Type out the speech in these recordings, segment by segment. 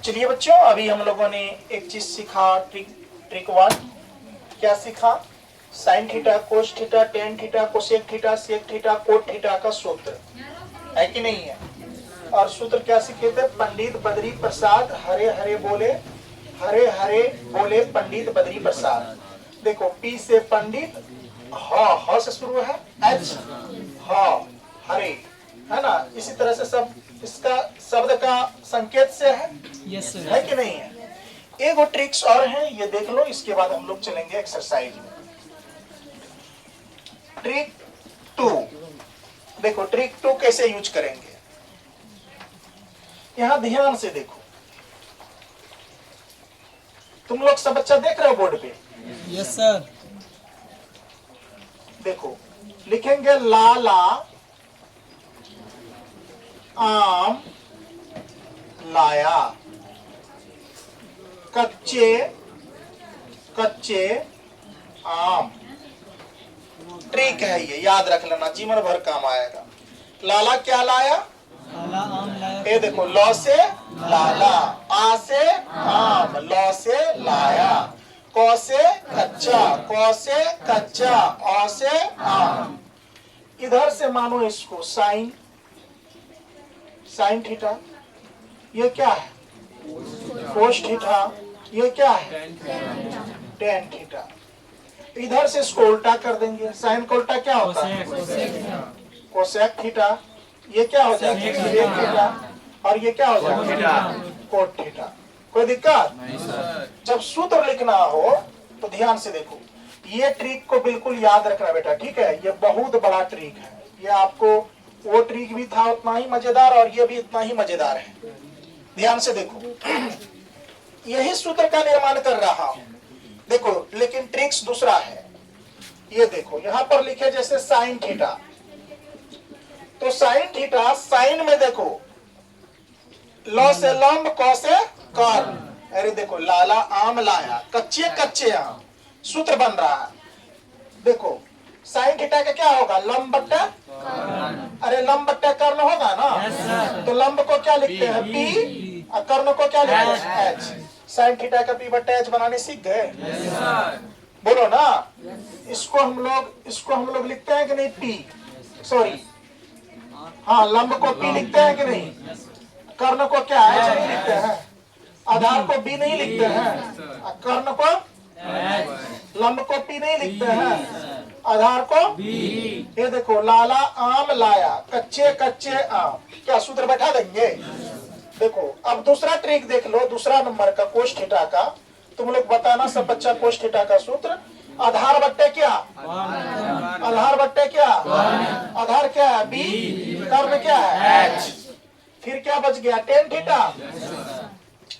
चलिए बच्चों, अभी हम लोगों ने एक चीज सीखा। ट्रिक वन क्या सीखा? Sin theta, cos theta, tan theta, cosec theta, sec theta, cot theta का सूत्र है कि नहीं है? और सूत्र क्या सीखे थे? पंडित बद्री प्रसाद हरे हरे बोले, हरे हरे बोले पंडित बद्री प्रसाद। देखो, पी से पंडित, ह से शुरू है, एच हरे, है ना? इसी तरह से सब इसका शब्द का संकेत से है। Yes sir. है कि नहीं है? एक और ट्रिक्स और है, ये देख लो, इसके बाद हम लोग चलेंगे एक्सरसाइज में। ट्रिक 2 देखो, ट्रिक 2 कैसे यूज करेंगे, यहां ध्यान से देखो। तुम लोग सब बच्चा देख रहे हो बोर्ड पे? Yes sir. देखो, लिखेंगे लाला आम लाया, कच्चे कच्चे आम। ट्रिक है ये, याद रख लेना, जीवन भर काम आएगा। लाला क्या लाया? लाला आम लाया। ये देखो, लौ से लाला, आ से आम, लौ से लाया, कौ से कच्चा, कौ से कच्चा, औ से आम। इधर से मानो इसको साइन, साइन थीटा, ये क्या है? कोस थीटा, ये क्या है? Tan theta. इधर से इसको उल्टा कर देंगे। साइन का उल्टा क्या होता है? Cosec theta. ये क्या हो जाएगा? Sec theta. और ये क्या हो जाएगा? Cot theta. कोई दिक्कत नहीं सर। जब सूत्र लिखना हो तो ध्यान से देखो, ये ट्रिक को बिल्कुल याद रखना बेटा, ठीक है? ये बहुत बड़ा ट्रिक है। ये आपको, वो ट्रिक भी था उतना ही मजेदार और ये भी इतना ही मजेदार है। ध्यान से देखो, यही सूत्र का निर्माण कर रहा हूं, देखो, लेकिन ट्रिक्स दूसरा है। ये देखो, यहां पर लिखे जैसे साइन थीटा, तो साइन थीटा, साइन में देखो, लौ से लंब, कौ से कर्ण। अरे देखो, लाला आम लाया, कच्चे कच्चे आम, सूत्र बन रहा है। देखो, साइन थीटा का क्या होगा? लंब बट्टा, अरे लंब बट्टा कर्ण होगा ना? तो लंब को क्या लिखते हैं? पी, और कर्ण को क्या लिखते हैं? एच। साइन थीटा का पी बट्टा एच बनाने सीख गए? बोलो ना। इसको हम लोग लिखते हैं कि नहीं? पी, सॉरी, हाँ, लंब को पी लिखते हैं कि नहीं? कर्ण को क्या एच नहीं लिखते हैं? आधार को बी नहीं लिखते हैं? कर्ण को, लंब को पी नहीं लिखते हैं, आधार को बी। ये देखो, लाला आम लाया, कच्चे कच्चे आम, क्या सूत्र बैठा देंगे? देखो, अब दूसरा ट्रिक देख लो, दूसरा नंबर का कोस थीटा का। तुम लोग बताना सब बच्चा, कोस थीटा का सूत्र आधार बट्टे क्या? आधार बट्टे क्या? आधार क्या है? बी, कर्ण क्या है? एच। फिर क्या बच गया? Tan theta.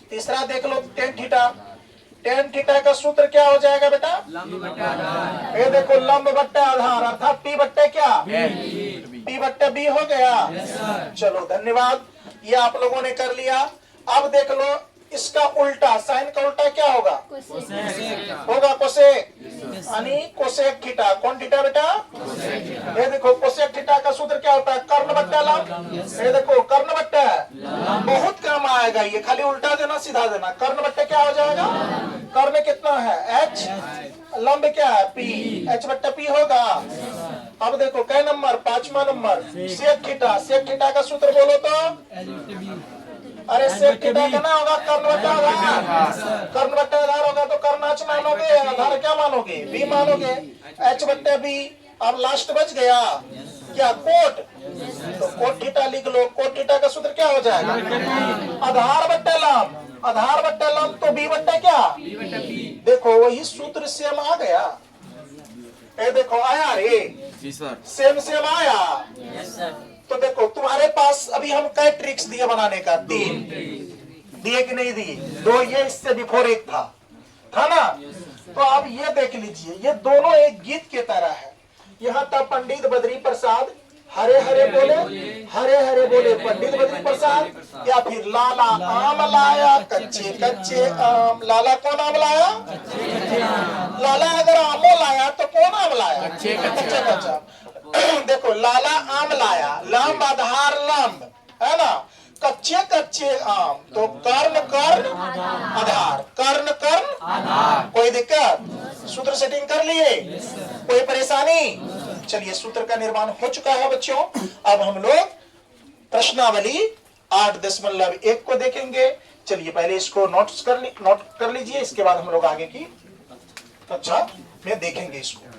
तीसरा देख लो, टेन थीटा। टेन थीटा का सूत्र क्या हो जाएगा बेटा? ये देखो, लंब बट्टे आधार, अर्थात पी बट्टे क्या? पी बट्टे बी हो गया। चलो धन्यवाद, ये आप लोगों ने कर लिया। अब देख लो, इसका उल्टा, साइन का उल्टा क्या होगा? होगा कोसेक, यानी कोसेक थीटा। कौन थीटा बेटा? ये देखो, कोसेक थीटा का सूत्र क्या होता है? कर्ण बट्टा लंब। ये देखो, कर्ण बट्टा, बहुत काम आएगा ये, खाली उल्टा देना सीधा देना। कर्ण बट्टा क्या हो जाएगा? कर्ण कितना है? एच, लंब क्या है? पी, एच बट्टा पी होगा। अब देखो, कै नंबर? पांचवा number, sec theta. Sec theta का सूत्र बोलो तो? अरे सेक थीटा का ना होगा, कर्ण बट्टा आधार। कर्ण बट्टा आधार होगा तो कर्ण एच मानोगे, आधार क्या मानोगे? बी मानोगे, एच बट्टा बी। अब लास्ट बच गया क्या? कोट। तो कोट थीटा लिख लो। कोट थीटा का सूत्र क्या हो जाएगा? आधार बट्टा लंब, आधार बट्टा लंब, तो बी बट्टा क्या? देखो, वही सूत्र सेम आ गया। ये देखो, आया रे, सेम सेम आया। तो देखो, तुम्हारे पास अभी हम कई ट्रिक्स दिए बनाने का? 3 दिए कि नहीं दिए? 2 ये इससे बिफोर एक था ना? तो अब ये देख लीजिए, ये दोनों एक गीत के तरह है। यहाँ था पंडित बद्री प्रसाद हरे हरे बोले, हरे हरे बोले पंडित बद्री प्रसाद, या फिर लाला आम लाया, कच्चे कच्चे आम। लाला कौन आम लाया? लाला अगर आमो लाया तो कौन आम लाया? कच्चे कच्चा। देखो, लाला आम लाया, लंब आधार लंब, है ना? कच्चे कच्चे आम, तो कर्ण कर्ण आधार, कर्ण कर्ण आधार। कोई दिक्कत? सूत्र सेटिंग कर लिए? कोई परेशानी? चलिए सूत्र का निर्माण हो चुका है बच्चों। अब हम लोग प्रश्नावली 8.1 को देखेंगे। चलिए पहले इसको नोट कर लीजिए, इसके बाद हम लोग आगे की कक्षा में देखेंगे इसको।